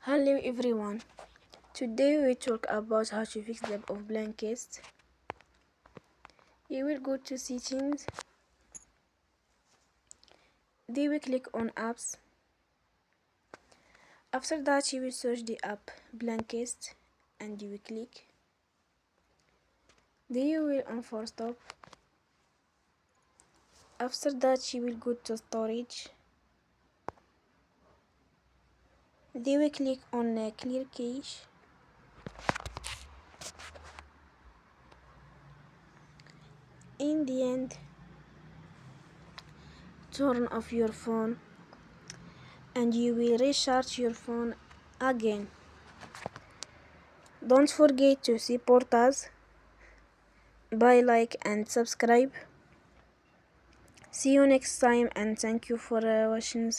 Hello everyone. Today we talk about how to fix the app of Blinkist. You will go to settings. Then we click on apps. After that you will search the app Blinkist and you will click. Then you will on force stop. After that you will go to storage. Then we click on clear cache. In the end, turn off your phone and you will recharge your phone again. Don't forget to support us by like and subscribe. See you next time and thank you for watching.